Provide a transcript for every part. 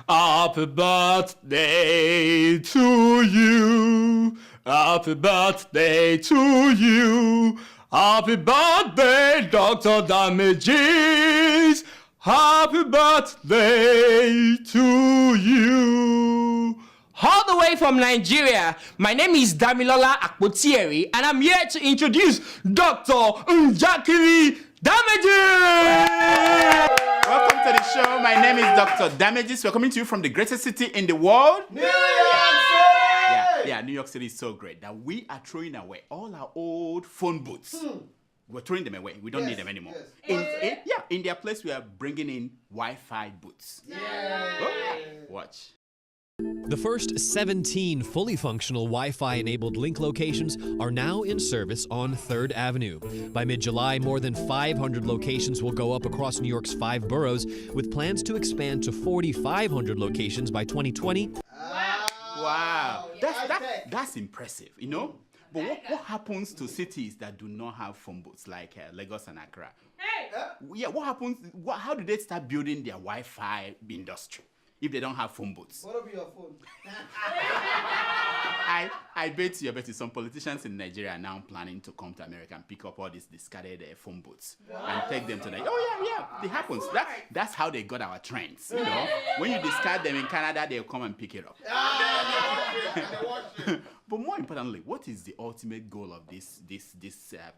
Happy birthday to you. Happy birthday to you. Happy birthday, Dr. Damages. Happy birthday to you. All the way from Nigeria, my name is Damilola Akpotieri, and I'm here to introduce Dr. Njakiri Damages. Welcome to the show. My name is Dr. Damages. We're coming to you from the greatest city in the world, New York City. Yeah, New York City is so great that we are throwing away all our old phone booths. We're throwing them away. We don't need them anymore. In their place, we are bringing in Wi-Fi booths. Watch. The first 17 fully functional Wi-Fi enabled link locations are now in service on 3rd Avenue. By mid-July, more than 500 locations will go up across New York's 5 boroughs, with plans to expand to 4,500 locations by 2020. Wow. That's impressive, you know? But what happens to cities that do not have phone booths, like Lagos and Accra? What happens? How do they start building their Wi-Fi industry if they don't have phone booths? What'll be your phone? I bet you some politicians in Nigeria are now planning to come to America and pick up all these discarded phone booths and take them to Nigeria. It happens. That's how they got our trends. You know, when you discard them in Canada, they'll come and pick it up. But more importantly, what is the ultimate goal of this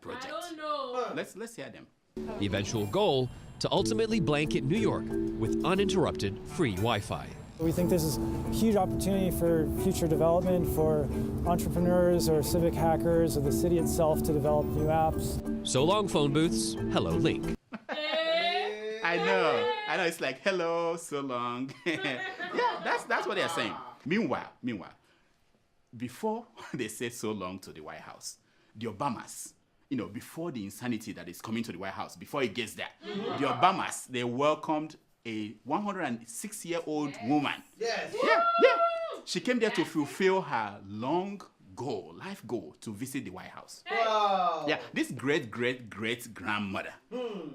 project? I don't know. Let's hear them. The eventual goal, to ultimately blanket New York with uninterrupted free Wi-Fi. We think this is a huge opportunity for future development for entrepreneurs or civic hackers or the city itself to develop new apps. So long, phone booths. Hello, Link. I know. It's like, hello, so long. That's what they're saying. Meanwhile, before they say so long to the White House, the Obamas, before the insanity that is coming to the White House, before it gets there, the Obamas, they welcomed a 106-year-old woman. Yes. Yeah. She came there to fulfill her life goal, to visit the White House. Wow. Yeah, this great-great-great-grandmother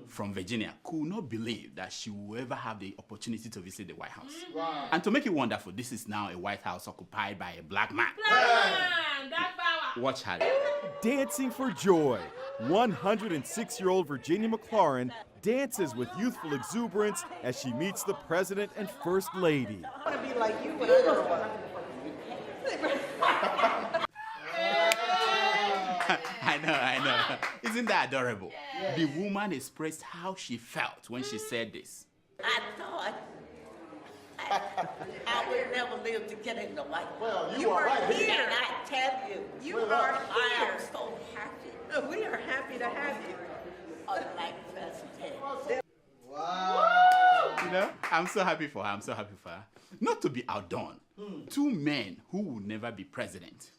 from Virginia could not believe that she would ever have the opportunity to visit the White House. Wow. And to make it wonderful, this is now a White House occupied by a black man. Watch her. Dancing for joy. 106-year-old Virginia McLaurin dances with youthful exuberance as she meets the president and first lady. I want to be like you when I grow up. I know. Isn't that adorable? Yes. The woman expressed how she felt when she said this. I thought I would never live to get in the White House. Well, you are right here. And I tell you are here. I am so happy. We are happy to have you. Unlike President. Wow. I'm so happy for her. Not to be outdone. 2 men who will never be president.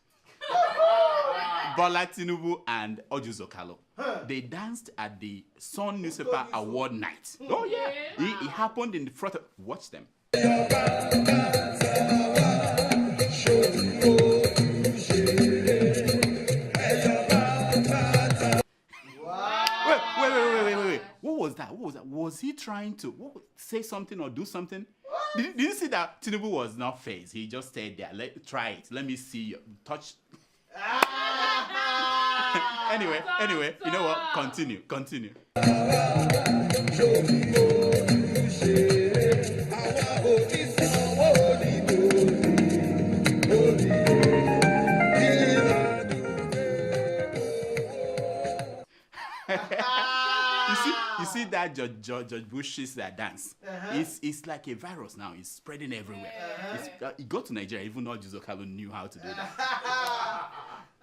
Bola Tinubu and Ojuzo Kalo. They danced at the Sun Newspaper Award night. Oh yeah. It happened in the front of... Watch them. Wait. What was that? Was he trying to say something or do something? Did you see that Tinubu was not phased? He just stayed there. Try it. Let me see you. Touch. Anyway, you know what? Continue. You see that George Bush's dance? It's like a virus now. It's spreading everywhere. It got to Nigeria. Even though Ojuzo Kalo knew how to do that.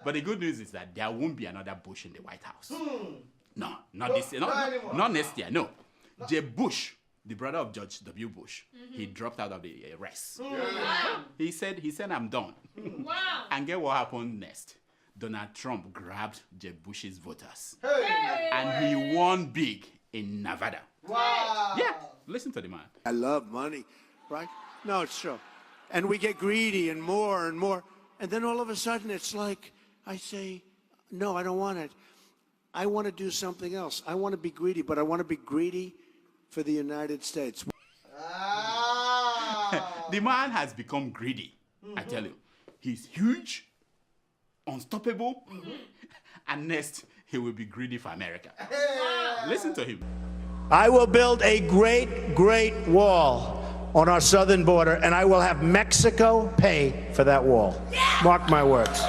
But the good news is that there won't be another Bush in the White House. No, not this year. Not next year. No. Jeb Bush, the brother of George W. Bush, he dropped out of the race. He said, I'm done. Wow. And get what happened next? Donald Trump grabbed Jeb Bush's voters. And he won big in Nevada. Wow. Yeah, listen to the man. I love money, right? No, it's true. And we get greedy and more. And then all of a sudden it's like, I say, no, I don't want it. I want to do something else. I want to be greedy, but I want to be greedy for the United States. The man has become greedy. I tell you, he's huge, unstoppable, and next he will be greedy for America. Listen to him. I will build a great, great wall on our southern border, and I will have Mexico pay for that wall. Mark my words.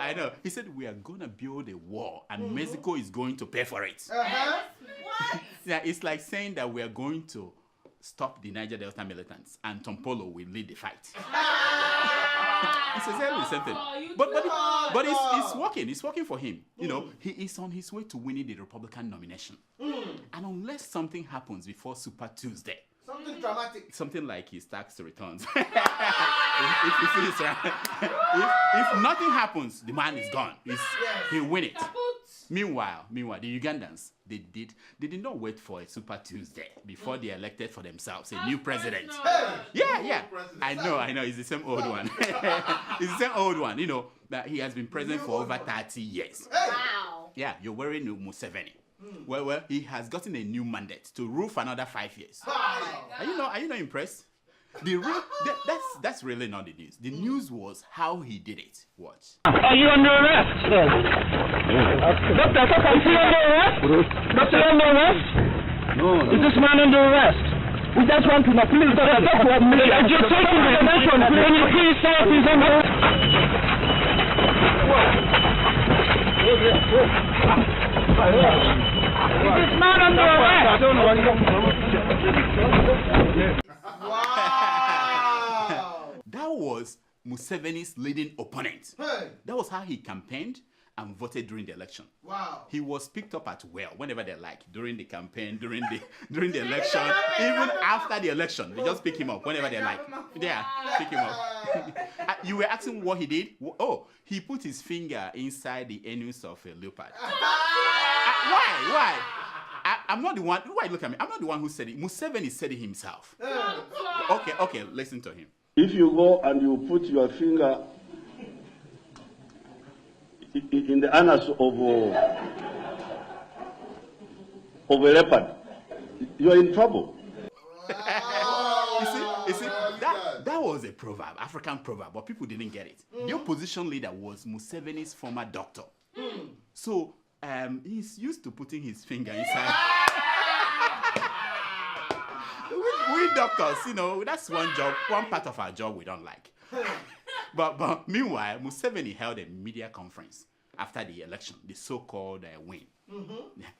I know. He said we are going to build a wall, and Mexico is going to pay for it. What? Yeah, it's like saying that we are going to stop the Niger Delta militants, and Tompolo will lead the fight. It's exactly the same thing. But it's working. It's working for him. You know, he is on his way to winning the Republican nomination. And unless something happens before Super Tuesday, Something dramatic. something like his tax returns, if nothing happens, the man is gone. He'll win it. Meanwhile, the Ugandans, they did not wait for a Super Tuesday before they elected for themselves a new president. Yeah. I know. It's the same old one. It's the same old one. You know that he has been president for over 30 years. Wow. Yeah, you're wearing Museveni. Well, he has gotten a new mandate to rule for another 5 years. Are you not impressed? That's really not the news. The news was how he did it. Watch. Are you under arrest? Yes. Doctor, is he under arrest? Doctor, under arrest? No. Is this man under arrest? We just want to know. Please, doctor, just take intervention. Can you please say if he's under arrest? Is this man under arrest? Wow. That was Museveni's leading opponent. Hey. That was how he campaigned and voted during the election. Wow. He was picked up at well whenever they like, during the campaign, during the election, even after the election. They just pick him up whenever they like. Yeah, pick him up. You were asking what he did? Oh, he put his finger inside the anus of a leopard. Why? I'm not the one. Why look at me? I'm not the one who said it. Museveni said it himself. Okay, listen to him. If you go and you put your finger in the anus of a leopard, you are in trouble. You see, that was a proverb, African proverb, but people didn't get it. The opposition leader was Museveni's former doctor. So he's used to putting his finger inside. we doctors, you know, that's one part of our job we don't like. But meanwhile, Museveni held a media conference after the election, the so-called win.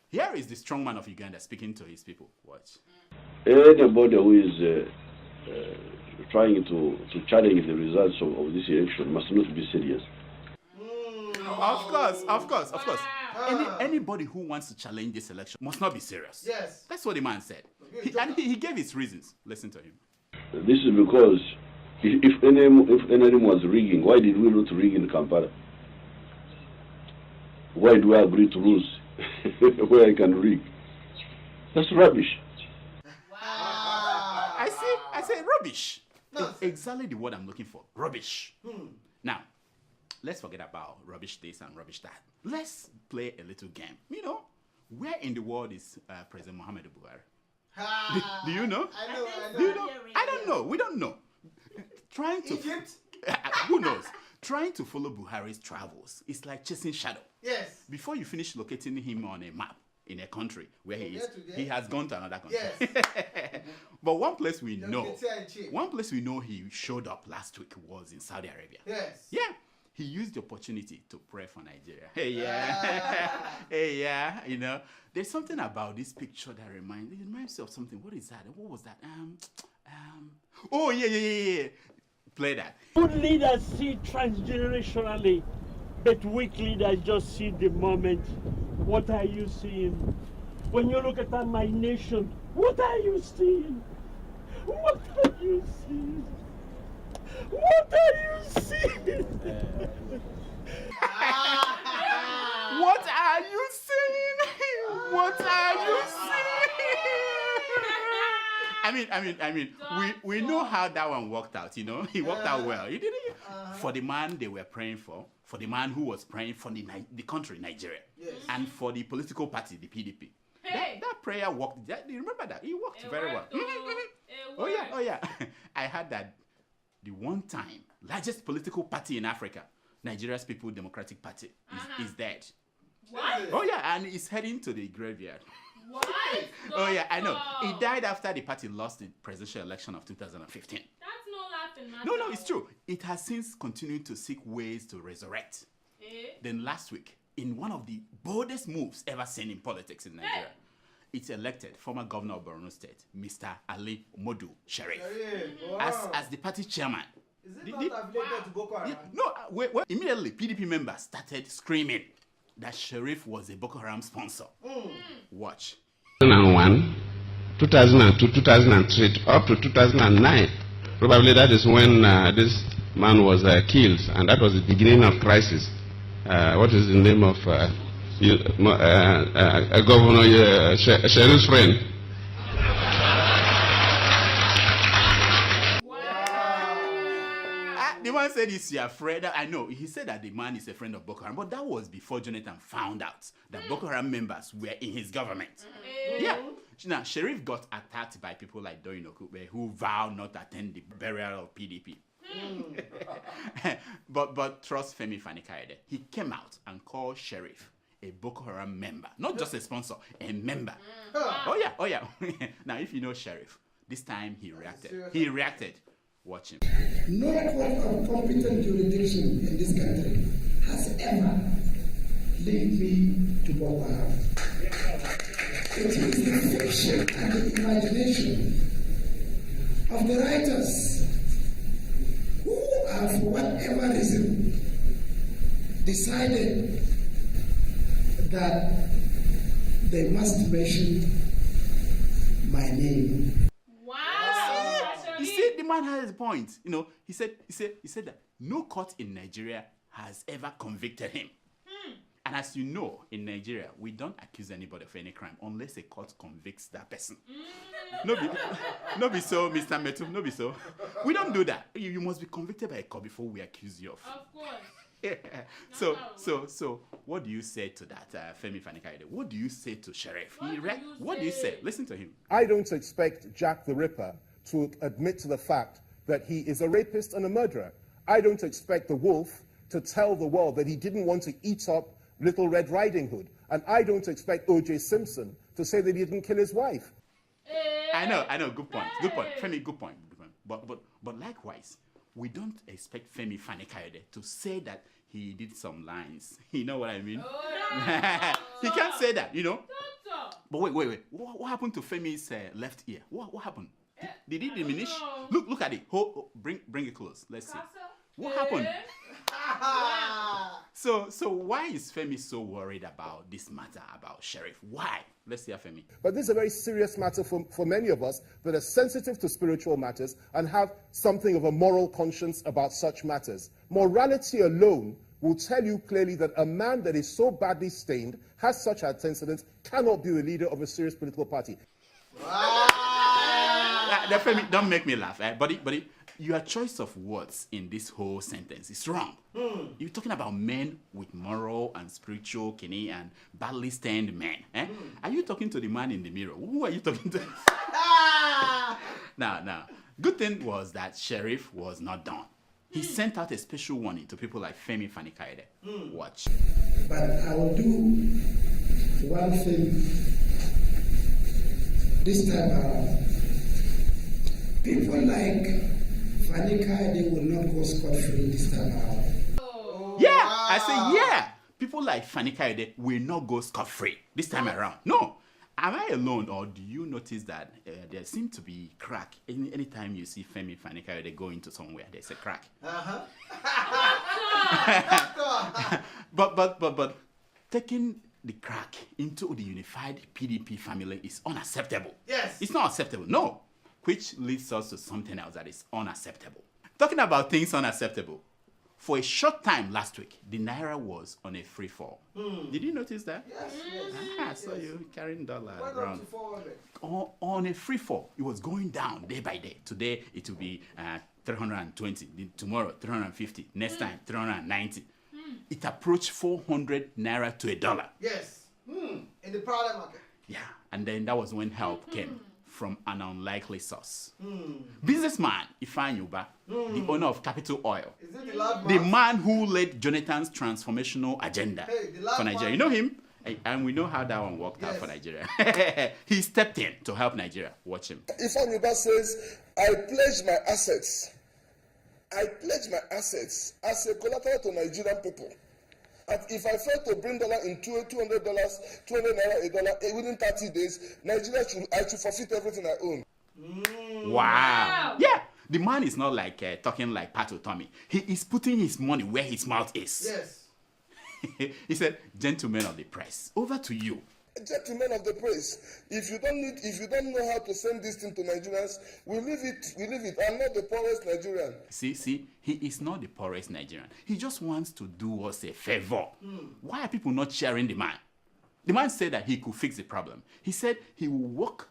Here is the strongman of Uganda speaking to his people. Watch. Anybody who is trying to challenge the results of this election must not be serious. Of course. Anybody who wants to challenge this election must not be serious. Yes. That's what the man said. He gave his reasons. Listen to him. This is because if NRM was rigging, why did we not rig in Kampala? Why do I agree to lose where I can rig? That's rubbish. I say rubbish. Exactly the word I'm looking for. Rubbish. Now, let's forget about rubbish this and rubbish that. Let's play a little game. You know, where in the world is President Muhammadu Buhari? Do you know? I know. Do you know? I don't know. We don't know. Trying to Egypt? Who knows? Trying to follow Buhari's travels is like chasing shadow. Yes. Before you finish locating him on a map in a country where he is, he has gone to another country. Yes. But one place we know he showed up last week was in Saudi Arabia. Yes. Yeah. He used the opportunity to pray for Nigeria. Hey, yeah. You know, there's something about this picture that reminds me of something. What is that? What was that? Oh, yeah. Play that. Good leaders see transgenerationally, but weak leaders just see the moment. What are you seeing? When you look at my nation, what are you seeing? What are you seeing? What are you seeing? What are you seeing? What are you seeing? I mean, we know how that one worked out, you know. He worked out well. He did it for the man they were praying for the man who was praying for the country, Nigeria, and for the political party, the PDP. That prayer worked. Do you remember that? It worked very well. Oh yeah. I heard that the one time largest political party in Africa, Nigeria's People Democratic Party, is dead. What? Oh yeah, and it's heading to the graveyard. What? Oh yeah, I know. It died after the party lost the presidential election of 2015. That's no laughing matter. No, it's true. It has since continued to seek ways to resurrect. Then last week, in one of the boldest moves ever seen in politics in Nigeria, it elected former governor of Borno State, Mr. Ali Modu Sheriff, as the party chairman. Is it not affiliated to Boko Haram? No, immediately PDP members started screaming that Sheriff was a Boko Haram sponsor. Watch. 2001, 2002, 2003, up to 2009. Probably that is when this man was killed, and that was the beginning of crisis. What is the name of Governor Sheriff's friend? The man said he's your friend. I know. He said that the man is a friend of Boko Haram, but that was before Jonathan found out that Boko Haram members were in his government. Yeah. Now, Sheriff got attacked by people like Doyin Okube, who vowed not to attend the burial of PDP. but trust Femi Fani-Kayode. He came out and called Sheriff a Boko Haram member, not just a sponsor, a member. Oh yeah. Now, if you know Sheriff, this time he reacted. Watch him. No court of competent jurisdiction in this country has ever linked me to Boko Haram. It is the fiction and the imagination of the writers who have, for whatever reason, decided that they must mention my name. You see, the man has a point. You know, he said that no court in Nigeria has ever convicted him. And as you know, in Nigeria, we don't accuse anybody of any crime unless a court convicts that person. No be so, Mr. Metu, no be so. We don't do that. You must be convicted by a court before we accuse you of. Of course. So, what do you say to that, Femi Fani-Kayode? What do you say to Sheriff? What do you say? Listen to him. I don't expect Jack the Ripper to admit to the fact that he is a rapist and a murderer. I don't expect the wolf to tell the world that he didn't want to eat up Little Red Riding Hood. And I don't expect O.J. Simpson to say that he didn't kill his wife. I know. Good point. Femi, good point. But likewise, we don't expect Femi Fani-Kayode to say that he did some lines. You know what I mean? He can't say that, you know? But wait. What happened to Femi's left ear? What happened? Did it diminish? Look at it. Bring it close. Let's see. What happened? So why is Femi so worried about this matter about Sheriff? Why? Let's hear Femi. But this is a very serious matter for many of us that are sensitive to spiritual matters and have something of a moral conscience about such matters. Morality alone will tell you clearly that a man that is so badly stained, has such antecedents, cannot be the leader of a serious political party. Femi, don't make me laugh, buddy. Your choice of words in this whole sentence is wrong. You're talking about men with moral and spiritual kidney and badly stained men. Are you talking to the man in the mirror? Who are you talking to? Now, good thing was that Sheriff was not done. He sent out a special warning to people like Femi Fani-Kayode. Watch. But I will do one thing this time around. People like Fani-Kayode will not go scot-free this time around. Yeah, I say yeah. People like Fani-Kayode will not go scot-free this time around. No. Am I alone, or do you notice that there seems to be crack anytime you see Femi Fani-Kayode go into somewhere? There's a crack. But taking the crack into the unified PDP family is unacceptable. Yes. It's not acceptable. No. Which leads us to something else that is unacceptable. Talking about things unacceptable. For a short time last week, the Naira was on a free fall. Did you notice that? Yes. I saw you carrying dollar Why around. not to 400? On a free fall. It was going down day by day. Today, it will be 320. Tomorrow, 350. Next time, 390. It approached 400 Naira to $1. Yes. In the private market. Yeah. And then that was when help came from an unlikely source. Businessman Ifeanyi Ubah, the owner of Capital Oil, Is it the loud the man? man who led Jonathan's transformational agenda Hey, the last for Nigeria. one. You know him? And we know how that one worked out for Nigeria. He stepped in to help Nigeria. Watch him. Ifeanyi Ubah says, I pledge my assets. I pledge my assets as a collateral to Nigerian people. And if I fail to bring dollar in $200, 200 naira a dollar within 30 days, Nigeria I should forfeit everything I own. Wow. Yeah. The man is not like talking like Pat Tommy. He is putting his money where his mouth is. Yes. He said, gentlemen of the press, over to you. Gentlemen of the press, if you don't know how to send this thing to Nigerians, we leave it. I'm not the poorest Nigerian. See, he is not the poorest Nigerian. He just wants to do us a favor. Why are people not cheering the man? The man said that he could fix the problem. He said he will work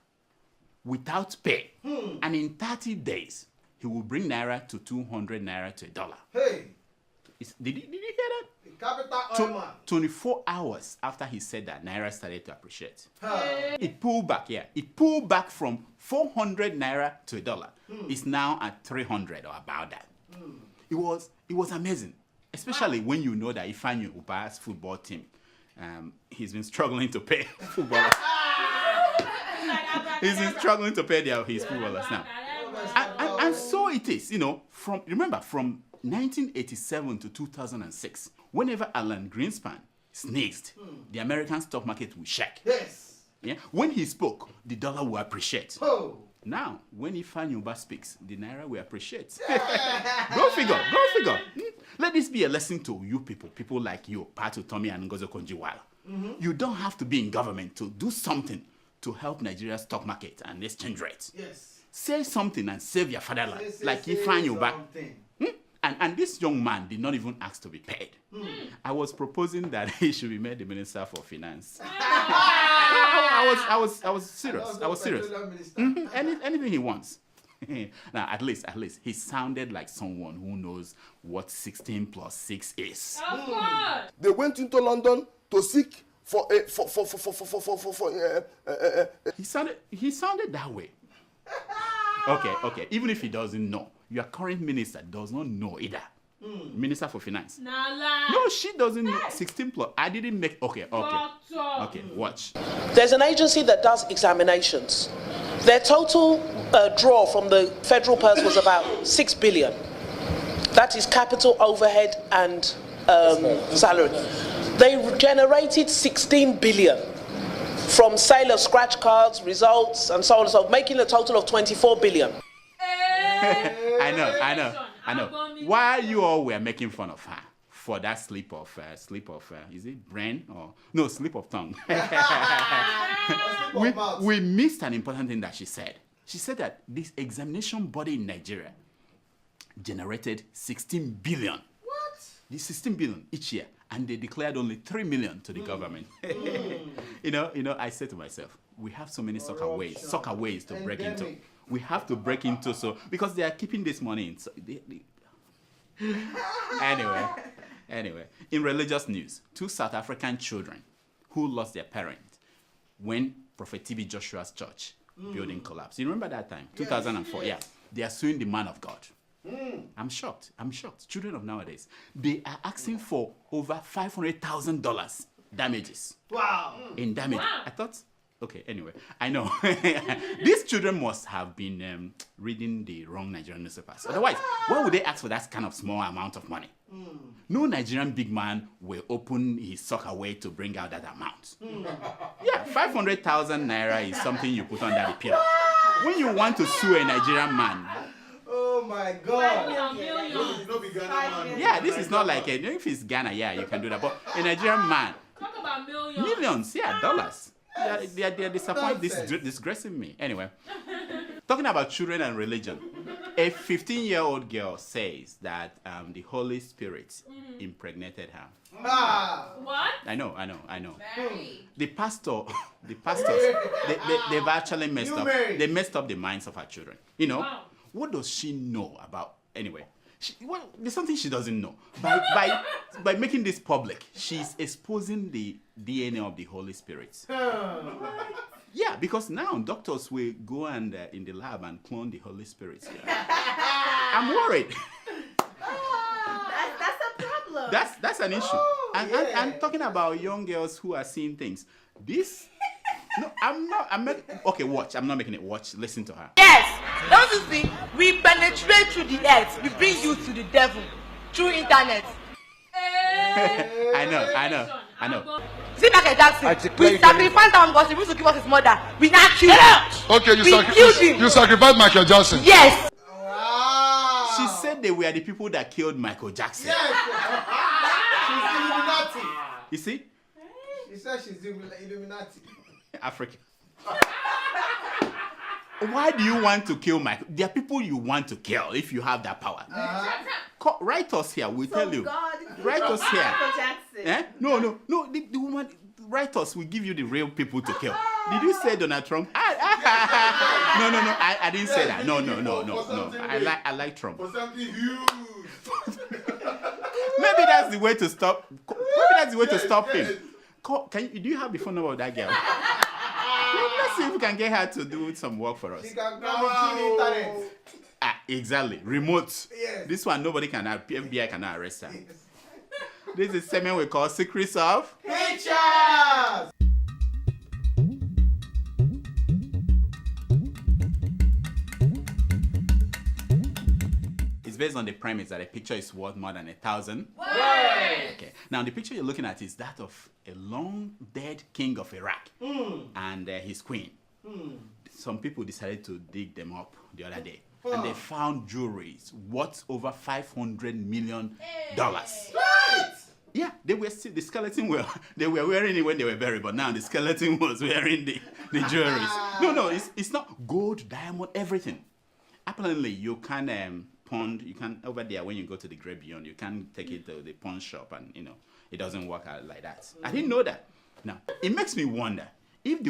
without pay. And in 30 days, he will bring naira to 200 naira to $1. Hey. Did you hear that? Capital Oil Man. 24 hours after he said that, naira started to appreciate. Hey. It pulled back, It pulled back from 400 naira to $1. It's now at 300 or about that. It was amazing, especially when you know that Ifeanyi Ubah's football team, he's been struggling to pay footballers. He's been struggling to pay his footballers now. And so it is, from 1987 to 2006, whenever Alan Greenspan sneezed, the American stock market will shake. Yes. Yeah? When he spoke, the dollar will appreciate. Oh. Now, when Ifeanyi Ubah speaks, the naira will appreciate. Go figure. Let this be a lesson to you people like you, Pat Tommy and Ngozi Okonjo-Iweala. You don't have to be in government to do something to help Nigeria's stock market and exchange rate. Yes. Say something and save your fatherland, like Ifeanyi Ubah. And this young man did not even ask to be paid. I was proposing that he should be made the Minister for Finance. I was serious. I was serious. Anything he wants. Now, at least, he sounded like someone who knows what 16 plus 6 is. They went into London to seek for He sounded that way. Okay. Even if he doesn't know, your current minister does not know either. Minister for Finance. No, she doesn't know. 16 plus. I didn't make. Okay. Watch. There's an agency that does examinations. Their total draw from the federal purse was about 6 billion. That is capital, overhead, and salary. They generated 16 billion from sale of scratch cards, results, and so on and so on, making a total of 24 billion. I know. Why you all were making fun of her for that slip of is it brain or no slip of tongue? we missed an important thing that she said. She said that this examination body in Nigeria generated 16 billion. What? The 16 billion each year, and they declared only 3 million to the government. I said to myself, we have so many soccer ways to break into. We have to break into because they are keeping this money in. Anyway, in religious news, 2 South African children who lost their parent when Prophet TB Joshua's church building collapsed. You remember that time? 2004. Yes. Yeah. They are suing the man of God. I'm shocked. Children of nowadays, they are asking for over $500,000 damages. Wow. In damage. Wow. I thought, okay, anyway, I know. These children must have been reading the wrong Nigerian newspapers. Otherwise, why would they ask for that kind of small amount of money? No Nigerian big man will open his sock away to bring out that amount. Yeah, 500,000 naira is something you put under the pillow. When you want to sue a Nigerian man, oh my God. Yeah, this is not like if it's Ghana, yeah, you can do that. But a Nigerian man, talk about millions. Millions, yeah, dollars. They are disappointed, disgracing me. Anyway, talking about children and religion, a 15-year-old girl says that the Holy Spirit impregnated her. What? I know. The pastors, they've actually messed up. They messed up the minds of her children. What does she know about? Anyway, there's something she doesn't know. By making this public, she's exposing the DNA of the Holy Spirit. Yeah, because now doctors will go and in the lab and clone the Holy Spirit. Yeah. I'm worried. That's a problem. That's an issue. And talking about young girls who are seeing things. This. No, I'm not. Okay, watch. I'm not making it. Watch. Listen to her. Yes. Don't you see? We penetrate through the earth. We bring you to the devil through internet. I know. See Michael Jackson. We sacrificed our God. He used to give us his mother. We not killed him. Okay, you sacrificed Michael Jackson. Yes. Wow. She said they were the people that killed Michael Jackson. Yes. She's Illuminati. You see? She said she's Illuminati. Africa. Why do you want to kill Michael? There are people you want to kill if you have that power. Write us here. We'll tell you. Write us here. Eh? No. The woman. Write us. We'll give you the real people to kill. Did you say Donald Trump? No. I didn't say that. No. I like Trump. For something huge. Maybe that's the way to stop. Maybe that's the way to stop him. Do you have the phone number of that girl? Let's see if we can get her to do some work for us. She can come in internet. Exactly. Remote. Yes. This one nobody can. FBI cannot arrest her. Yes. This is segment we call Secrets of Pictures. It's based on the premise that a picture is worth more than 1,000 words. Okay. Now the picture you're looking at is that of a long dead king of Iraq and his queen. Some people decided to dig them up the other day, and they found jewelries worth over $500 million. Yeah, they were still, the skeleton they were wearing it when they were buried, but now the skeleton was wearing the jewelries. No, it's not gold, diamond, everything. Apparently, you can pawn. You can over there when you go to the grave beyond. You can take it to the pawn shop, and it doesn't work out like that. I didn't know that. Now it makes me wonder if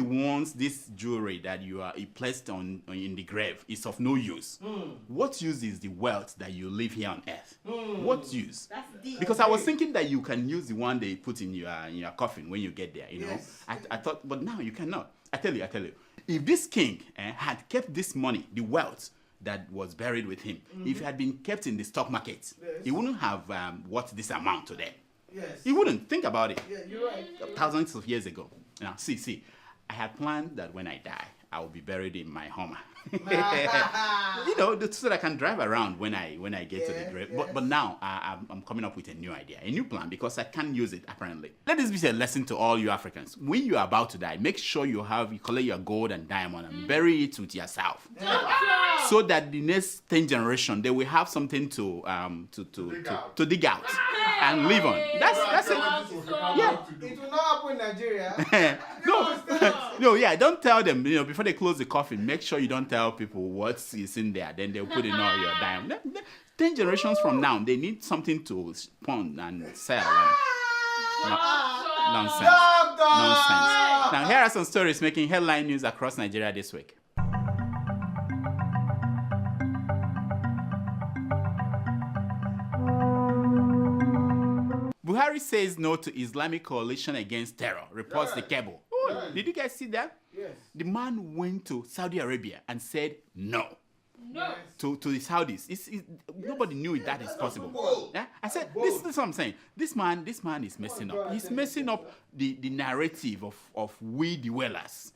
this jewelry that you are placed on in the grave is of no use. What use is the wealth that you leave here on earth? What use? That's deep. Because I was thinking that you can use the one they put in your coffin when you get there. Yes. I thought, but now you cannot. I tell you, if this king had kept this money, the wealth that was buried with him, if it had been kept in the stock market, he wouldn't have worth this amount today. Yes. He wouldn't. Think about it. Yeah, you're right. Thousands of years ago. Now, see. I had planned that when I die, I will be buried in my Hummer. So that I can drive around when I get to the grave. But now I'm coming up with a new idea, a new plan, because I can't use it apparently. Let this be a lesson to all you Africans. When you are about to die, make sure you collect your gold and diamond and bury it with yourself, so that the next 10 generation they will have something to dig out and live on. That's it. Yeah. It will not happen in Nigeria. No, don't tell them, before they close the coffin, make sure you don't tell people what is in there. Then they'll put in all your diamond. 10 generations from now, they need something to pawn and sell. Nonsense. Now, here are some stories making headline news across Nigeria this week. Buhari says no to Islamic coalition against terror, reports the Cable. Did you guys see that? Yes. The man went to Saudi Arabia and said no. To the Saudis. Nobody knew that is possible. Yeah? I said, this is what I'm saying. This man is messing up. He's messing up the narrative of we the dwellers.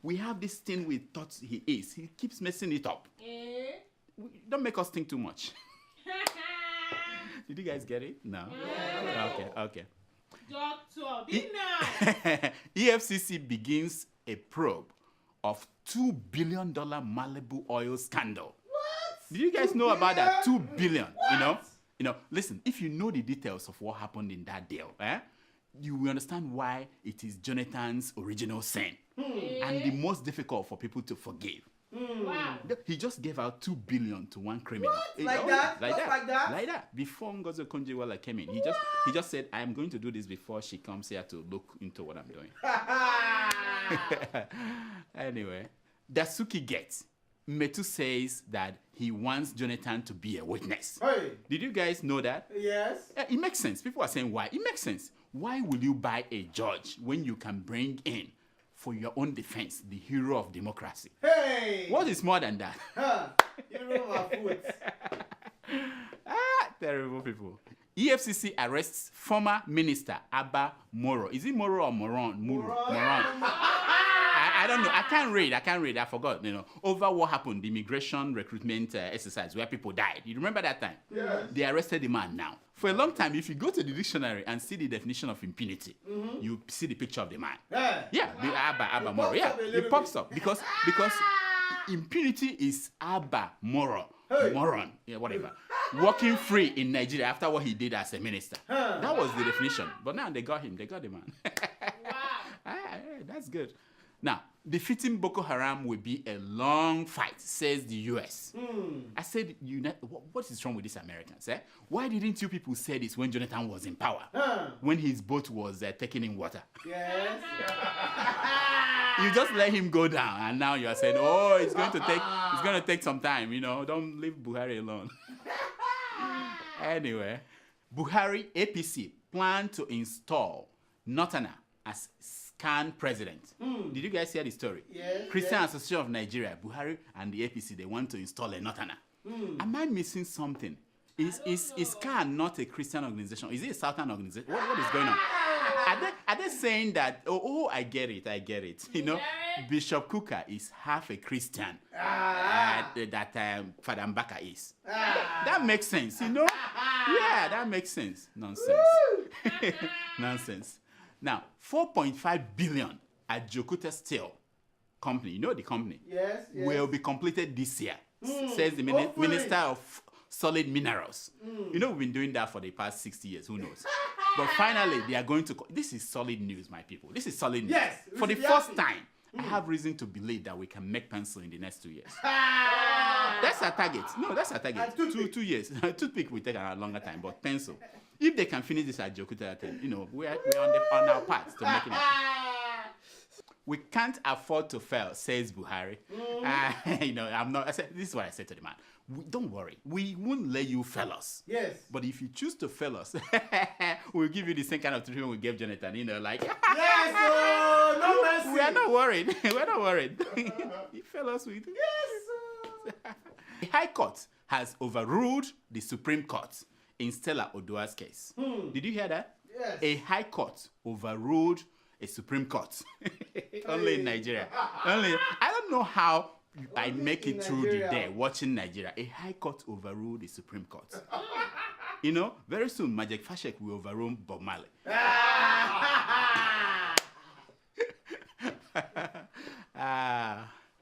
We have this thing we thought he is. He keeps messing it up. Don't make us think too much. Did you guys get it? No? Okay. EFCC begins a probe of $2 billion Malibu oil scandal. What? Did you guys know about that? $2 billion. Listen, if you know the details of what happened in that deal, you will understand why it is Jonathan's original sin and the most difficult for people to forgive. Wow. He just gave out $2 billion to one criminal. What? Like that? Before Ngozi Okonjo-Iweala came in, he just said, "I am going to do this before she comes here to look into what I'm doing." Anyway, Dasuki gets. Metu says that he wants Jonathan to be a witness. Hey. Did you guys know that? Yes. It makes sense. People are saying why. It makes sense. Why will you buy a judge when you can bring in for your own defense, the hero of democracy. Hey! What is more than that? Hero of foot. Terrible people. EFCC arrests former minister Abba Moro. Is it Moro or Moron? Moron. I don't know. I can't read. I forgot. Over what happened, the immigration recruitment exercise where people died. You remember that time? Yes. They arrested the man now. For a long time, if you go to the dictionary and see the definition of impunity, you see the picture of the man. Yeah, the Abba Moro. Yeah, it pops up because impunity is Abba Moro. Moron. Yeah, whatever. Walking free in Nigeria after what he did as a minister. That was the definition. But now they got him. They got the man. Wow. That's good. Now, defeating Boko Haram will be a long fight, says the U.S. I said, what is wrong with these Americans? Eh? Why didn't you people say this when Jonathan was in power? When his boat was taken in water? Yes. You just let him go down, and now you are saying, oh, it's going to take some time, Don't leave Buhari alone. Anyway, Buhari APC plan to install Notana as scan president. Did you guys hear the story? Yes. Christian Association of Nigeria, Buhari and the APC, they want to install a Notana. Am I missing something? Is SCAN not a Christian organization? Is it a Southern organization? What is going on? Are they saying that, I get it. Bishop Kuka is half a Christian that Father Mbaka is. That makes sense, Yeah, that makes sense. Nonsense. Nonsense. Now, 4.5 billion at Jokuta Steel Company, the company, yes. will be completed this year, says the Minister of Solid Minerals. We've been doing that for the past 60 years, who knows? But finally, they are going to... This is solid news, my people. This is solid news. Yes. For the first time, I have reason to believe that we can make pencil in the next 2 years. That's our target. No, that's our target. 2 years. Toothpick will take a longer time, but pencil. If they can finish this at Jokuta, we're on our path to making it. We can't afford to fail, says Buhari. This is what I said to the man. Don't worry, we won't let you fail us. Yes. But if you choose to fail us, we'll give you the same kind of treatment we gave Jonathan. Yes, no mercy. We are not worried. We're not worried. You fail us with. Yes. The High Court has overruled the Supreme Court in Stella Odua's case. Did you hear that? Yes. A High Court overruled a Supreme Court. Only in Nigeria. I don't know how I make it through the day watching Nigeria. A High Court overruled the Supreme Court. Very soon Magic Fashek will overrule Bob Marley.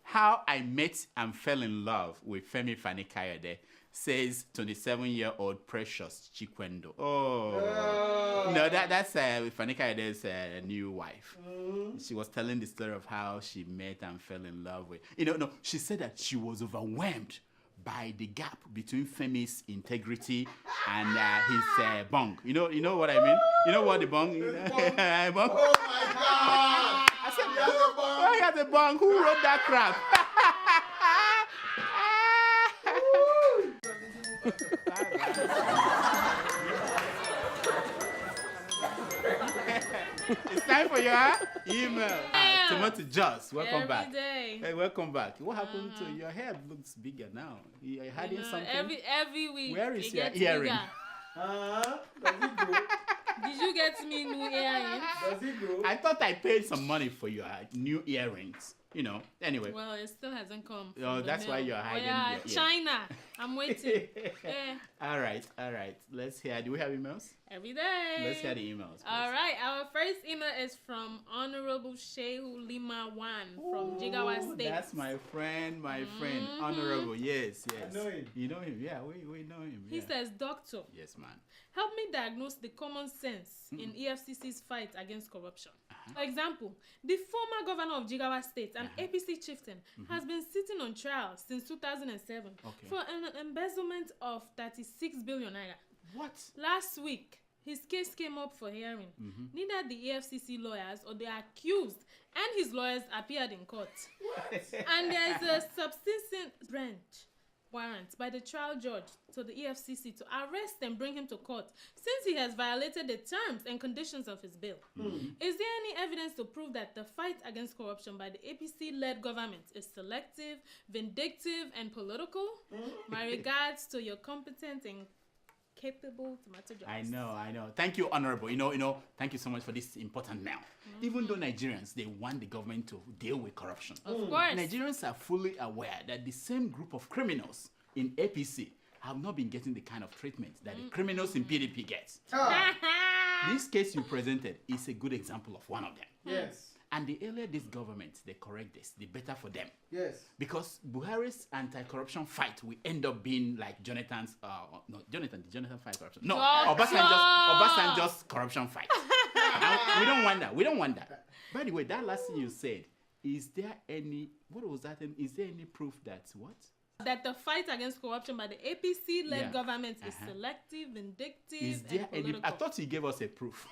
How I met and fell in love with Femi Fani Kayode, says 27-year-old Precious Chikwendo. No, that's Fani Kayode's new wife. She was telling the story of how she met and fell in love with. She said that she was overwhelmed by the gap between Femi's integrity and his bong. You know what I mean? You know what the bong is? Bong? Oh my God! I said, who has a bong? Who wrote that crap? It's time for your email. Timothy Joss, welcome back. Day. Hey, welcome back. What happened to your hair? Looks bigger now. You're hiding something? Every week. Where is your earring? Does it grow? Did you get me new earrings? Does it grow? I thought I paid some money for your new earrings. Anyway. Well, it still hasn't come. Oh, that's why you're hiding your ear. China. I'm waiting. All right. Let's hear. Do we have emails? Every day. Let's hear the emails, please. All right. Our first email is from Honorable Shehu Lima Wan from Jigawa State. That's my friend. Honorable. Yes. I know him. You know him? Yeah, we know him. He says, Doctor. Yes, man. Help me diagnose the common sense in EFCC's fight against corruption. For example, the former governor of Jigawa State, an APC chieftain, has been sitting on trial since 2007 for an embezzlement of 36 billion naira. What? Last week, his case came up for hearing. Neither the EFCC lawyers or the accused and his lawyers appeared in court. And there's a subsistence branch warrant by the trial judge to the EFCC to arrest and bring him to court since he has violated the terms and conditions of his bail. Is there any evidence to prove that the fight against corruption by the APC-led government is selective, vindictive, and political? My regards to your competent and capable tomato justice. I know. Thank you, Honorable. Thank you so much for this important now. Even though Nigerians, they want the government to deal with corruption. Of course. Nigerians are fully aware that the same group of criminals in APC have not been getting the kind of treatment that the criminals in PDP get. This case you presented is a good example of one of them. Yes. And the earlier this government, they correct this, the better for them. Yes. Because Buhari's anti-corruption fight will end up being like Jonathan's, did Jonathan fight corruption? No, Obasanjo's corruption fight. And we don't want that. By the way, that last thing you said, is there any, what was that? Is there any proof that what? That the fight against corruption by the APC-led government is selective, vindictive, is there and political. I thought you gave us a proof.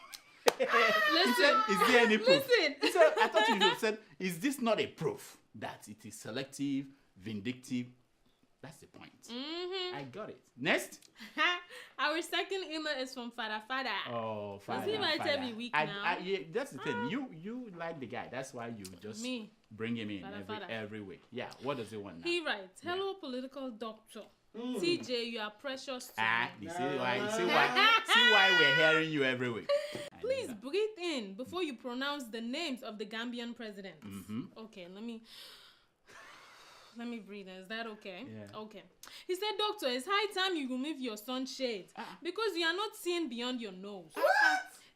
Listen, is there any proof? Listen. I thought you said, is this not a proof that it is selective, vindictive? That's the point. I got it. Next. Our second email is from Fada. Oh, Fada. Does he write every week now? Yeah, that's the thing. You like the guy. That's why you just bring him in every week. Yeah. What does he want now? He writes, "Hello, political doctor. TJ, you are precious to me. You see why we're hearing you every week. Please breathe in before you pronounce the names of the Gambian presidents. Okay, let me breathe in. Is that okay? Yeah. Okay. He said, Doctor, it's high time you remove your sunshade because you are not seeing beyond your nose.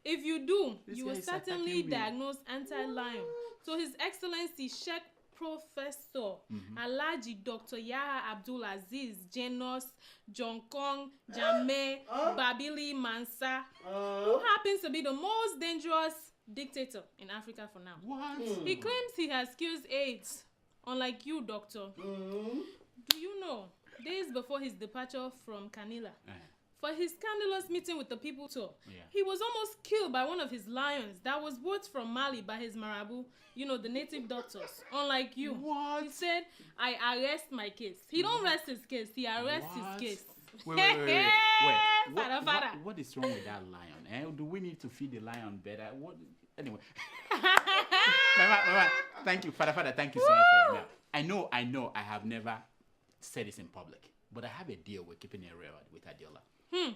If you do, you will certainly diagnose anti-Lyme. So His Excellency Sheikh Professor Alhaji Dr. Yaha Abdul Aziz Janos Jonkong Jame Babili Mansa, who happens to be the most dangerous dictator in Africa for now. What? He claims he has cured AIDS, unlike you, Doctor. Do you know, days before his departure from Kanila, for his scandalous meeting with the People Tour, he was almost killed by one of his lions that was brought from Mali by his Marabu, the native doctors, unlike you. What? He said, I arrest my case. He don't rest his case, he arrests his case. Wait. Fada. What is wrong with that lion? Do we need to feed the lion better? Anyway. Mama, thank you, Fada. Thank you so much for your mail. I know I have never said this in public, but I have a deal with keeping it real with Adeola.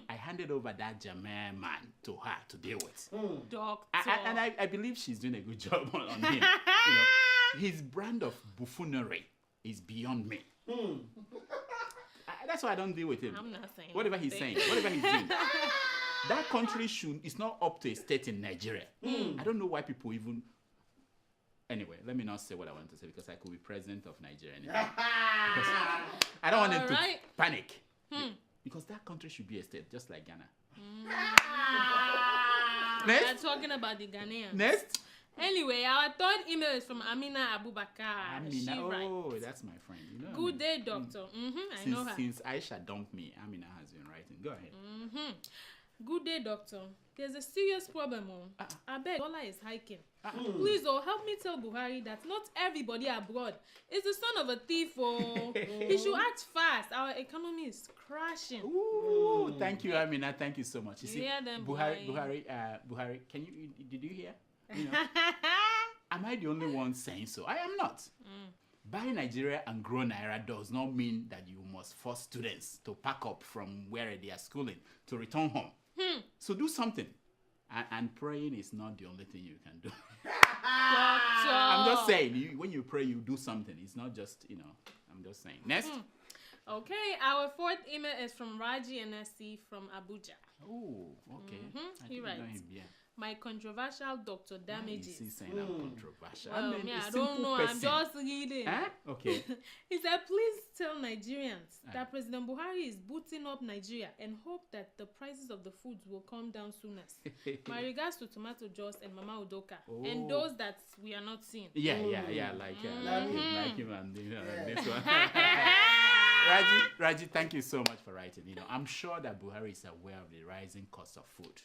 I handed over that Jamaican man to her to deal with. Doctor. And I believe she's doing a good job on him. His brand of buffoonery is beyond me. That's why I don't deal with him. I'm not saying whatever he's saying, whatever he's doing. That country is not up to a state in Nigeria. I don't know why people even... Anyway, let me not say what I want to say because I could be president of Nigeria. I don't want them to panic. Because that country should be a state, just like Ghana. Next. We're talking about the Ghanaians. Next. Anyway, our third email is from Amina Abubakar. Amina, she writes, that's my friend. Good day, Doctor. I know her. Since Aisha dumped me, Amina has been writing. Go ahead. Good day, Doctor. There's a serious problem. I beg, dollar is hiking. Please, help me tell Buhari that not everybody abroad is the son of a thief. He should act fast. Our economy is crashing. Ooh, thank you, Amina. Thank you so much. You see, hear them, Buhari, did you hear? Am I the only one saying so? I am not. Buy Nigeria and grow Naira does not mean that you must force students to pack up from where they are schooling to return home. So do something. And praying is not the only thing you can do. I'm just saying, when you pray, you do something. It's not just, I'm just saying. Next. Okay, our fourth email is from Raji NSC from Abuja. Oh, okay. He writes, my controversial doctor damages. He's saying I'm controversial. I don't know. I'm just reading. Okay. He said, please tell Nigerians that President Buhari is booting up Nigeria and hope that the prices of the foods will come down soonest. My regards to Tomato Juice and Mama Udoka and those that we are not seeing. Yeah, like him and this one. Raji, thank you so much for writing. I'm sure that Buhari is aware of the rising cost of food.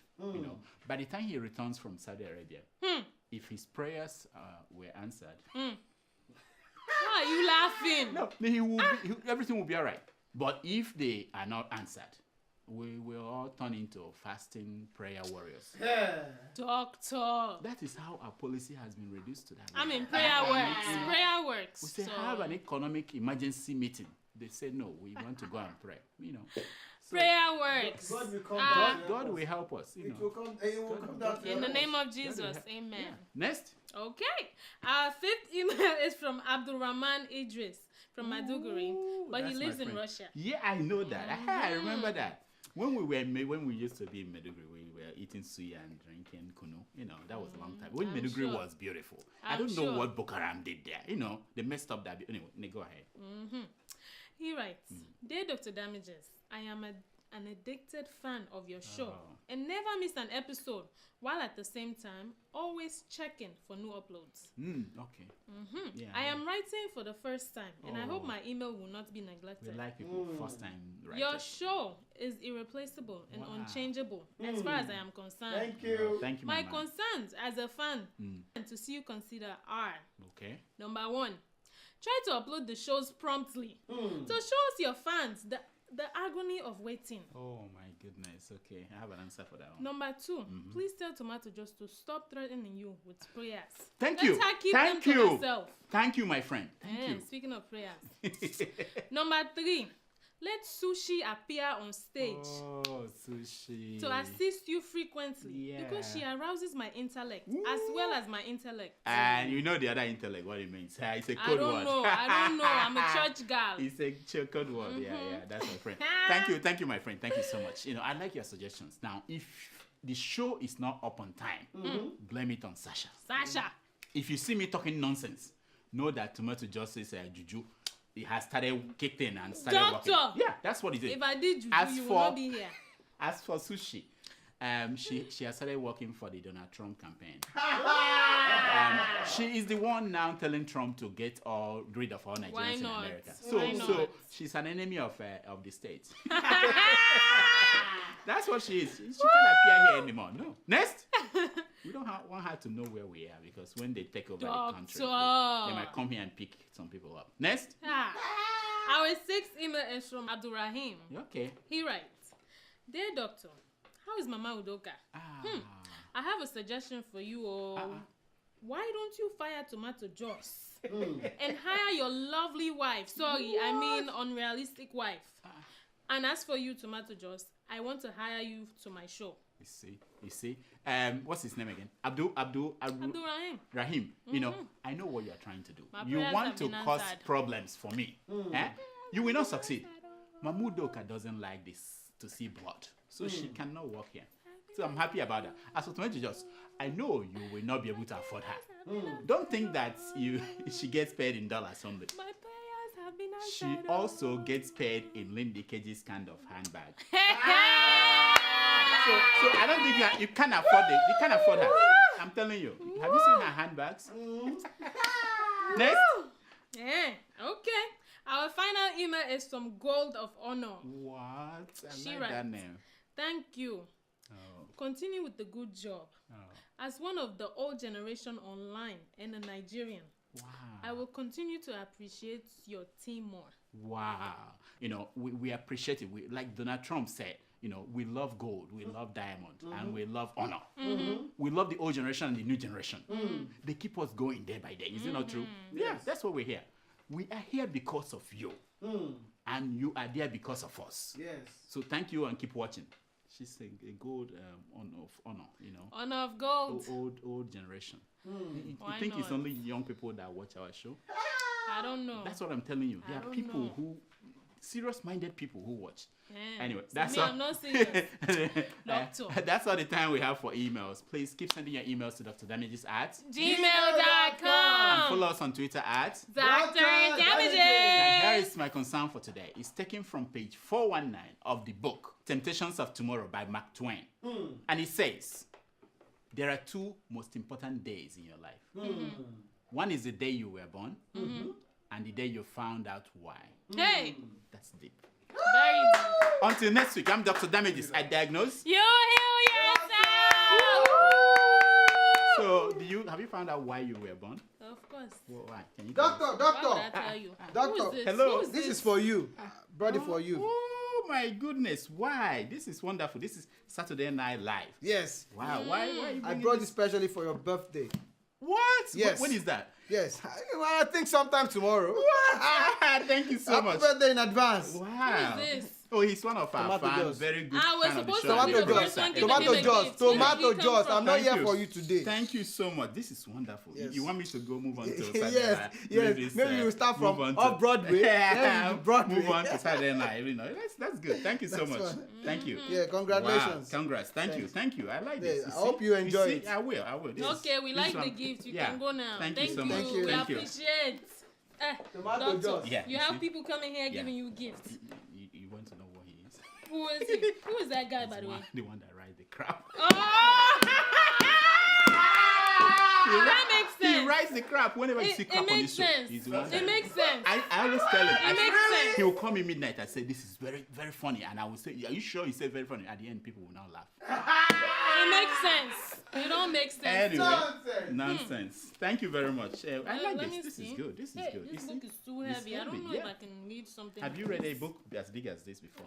By the time he returns from Saudi Arabia, if his prayers were answered, why are you laughing? No, everything will be all right. But if they are not answered, we will all turn into fasting prayer warriors. Doctor. That is how our policy has been reduced to that. I mean, prayer works. Prayer works. We say, So, have an economic emergency meeting. They say, no, we want to go and pray. You know. So prayer works. God will come God will help us. You It know. will come. It will come down to In the us. name of Jesus, amen. Yeah. Next. Okay. Our fifth email is from Abdulrahman Idris from Maduguri, but he That's my lives in friend. Russia. Yeah, I know that. I remember that. When we used to be in Meduguri, we were eating suya and drinking kunu. You know, that was a long time. When I'm Meduguri sure. was beautiful. I I'm don't know sure. what Boko Haram did there. You know, they messed up that. Anyway, go ahead. He writes, Dear Dr. Damages, I am an addicted fan of your show and never miss an episode, while at the same time always checking for new uploads. Okay. Yeah, I am writing for the first time, and I hope Oh. my email will not be neglected. We like people first time writers. Your show is irreplaceable and Wow. unchangeable as far as I am concerned. Thank you. Thank you, My Mama. concerns as a fan and to see you consider are: Okay. number one, try to upload the shows promptly to show us your fans the agony of waiting. Oh my goodness. Okay, I have an answer for that one. Number two, please tell Tomato just to stop threatening you with prayers. Thank Let you. her keep Thank them to you. herself. Thank you, my friend. Thank you. Speaking of prayers. Number three, let Sushi appear on stage Oh, sushi. to assist you frequently because she arouses my intellect as well as my intellect. And you know the other intellect, what it means. It's a I code don't word. know. I don't know. I'm a church girl. It's a code word. Yeah, that's my friend. Thank you, my friend. Thank you so much. You know, I like your suggestions. Now, if the show is not up on time, blame it on Sasha. Sasha. If you see me talking nonsense, know that Tomato just says juju. It has started kicked in and started Doctor. working. Yeah, that's what it is. If I did juju, As you will for- not be here. As for Sushi, she has started working for the Donald Trump campaign. She is the one now telling Trump to get rid of all Nigerians Why in not? America. Why So not? she's an enemy of the states. That's what she is. She can't appear here anymore. No. Next. We don't want her to know where we are because when they take over the country, they might come here and pick some people up. Next. Our sixth email is from Abdurrahim. Okay. He writes, Dear Doctor, how is Mama Udoka? I have a suggestion for you. Why don't you fire Tomato Joss and hire your lovely wife? Sorry, I mean unrealistic wife. And as for you, Tomato Joss, I want to hire you to my show. You see. What's his name again? Abdurrahim. Rahim. You know, I know what you are trying to do. My You prayers want have to been cause answered. problems for me. You will not succeed. Mamudoka doesn't like this to see blood, so she cannot work here. So I'm happy about that. As for Tomato Joss, I know you will not be able to afford her. Don't think that she gets paid in dollars only. My prayers have been She answered. also gets paid in Lindy Cage's kind of handbag. So I don't think you can afford it. You can't afford her. I'm telling you. Have you seen her handbags? Next. Yeah, okay. Our final email is from Gold of Honor. What? I She like writes, that name. Thank you. Continue with the good job. As one of the old generation online and a Nigerian, I will continue to appreciate your team more. Wow. You know, we appreciate it. Like Donald Trump said, you know, we love gold, we love diamond, and we love honor. We love the old generation and the new generation. They keep us going day by day. Is it not true? Yeah, that's what we're here. We are here because of you. And you are there because of us. Yes. So thank you and keep watching. She's a gold honor, you know. Honor of gold. Old generation. You Why think it's not? only young people that watch our show? I don't know. That's what I'm telling you. There I are don't people know. who, serious-minded people who watch. Yeah. Anyway, So that's me, all. I'm not serious. Doctor. That's all the time we have for emails. Please keep sending your emails to drdamages at gmail.com. and follow us on Twitter at Dr. Damages. Now, here is my concern for today. It's taken from page 419 of the book Temptations of Tomorrow by Mark Twain. And it says, there are two most important days in your life. One is the day you were born, and the day you found out why. Hey. That's deep. Very deep. Until next week, I'm Dr. Damages. I diagnose. You heal yourself. So, have you found out why you were born? Of course. Well, why? Can you Doctor, Why would I tell you? Doctor, Who is this? hello. Who is this is for you. brought it for you. Oh my goodness! Why? This is wonderful. This is Saturday Night Live. Yes. Wow. Why? I brought it specially for your birthday. What? Yes. When is that? Yes. Well, I think sometime tomorrow. What? Thank you so much. Happy birthday in advance. Wow. Who is this? Oh, he's one of our Tomato fans. Juice. Very good. I was fan of the supposed show. to be the Tomato first Juice. one giving Tomato him a Juice. gift. Where did Tomato he come Juice. from? I'm not Thank here you. for you today. Thank you so much. This is wonderful. Yes. You want me to go move on to Saturday Yes. Night? Yes. Maybe you start move from on to- off Broadway. Then to Broadway. Move on to Saturday Night. You know, that's good. Thank you so much. fine. Thank you. Yeah, congratulations. Wow. Congrats. Thank you. Thank you. I like this. Yeah, I hope you enjoy it. I will. This Okay, we this like the one- gift. You yeah. can go now. Thank you so much. Thank you. We Thank you. appreciate. Tomato Doctor, Juice. Yeah, you you have see? people coming here Yeah. giving you gifts. You want to know what he is? Who is he? Who is that guy, by the way? The one that rides the crap. Oh! That makes He sense. rides the crap whenever you see It crap on the makes show. sense. He's the one It that- makes sense. I always tell him. It makes sense. He will call me midnight. I say, this is very, very funny. And I will say, are you sure you say very funny? At the end, people will now laugh. It makes sense. It don't make sense. Anyway, nonsense. Thank you very much. I like let me this. This see. is good. This is Hey, good. This You book see? is too It's heavy. I don't heavy, know if yeah. I can read something. Have you like read a this. book as big as this before?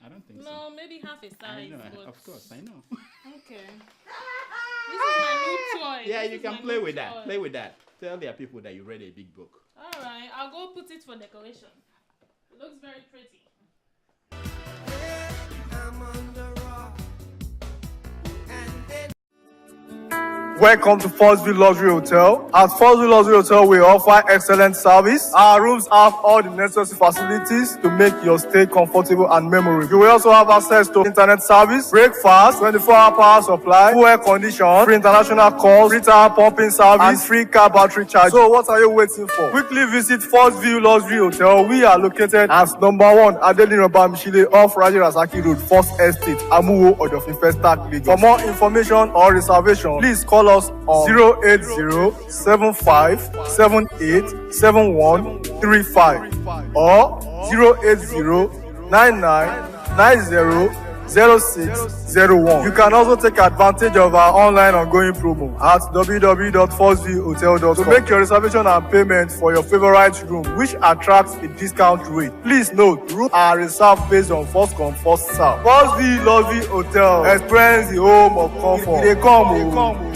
I don't think so. No, maybe half a size. I know. But... Of course, I know. Okay. This is my new toy. Yeah, This you is can my play new with toy. that. Play with that. Tell their people that you read a big book. All right, I'll go put it for decoration. It looks very pretty. Welcome to Forstview Luxury Hotel. At Forstview Luxury Hotel, we offer excellent service. Our rooms have all the necessary facilities to make your stay comfortable and memorable. You will also have access to internet service, breakfast, 24-hour power supply, full air condition, free international calls, free tire pumping service, and free car battery charge. So what are you waiting for? Quickly visit Forstview Luxury Hotel. We are located at number 1 Adeola Bamishile off Raji Rasaki Road, First Estate, Amuwo, Odofin Festac, Lagos. For more information or reservation, please call us on 080-7578-7135 or 080-9990-0601. You can also take advantage of our online ongoing promo at www.forceviewhotel.com to make your reservation and payment for your favorite room, which attracts a discount rate. Please note, rooms are reserved based on first come, first serve. Forstview Luxury Hotel. Experience the home of comfort. They come.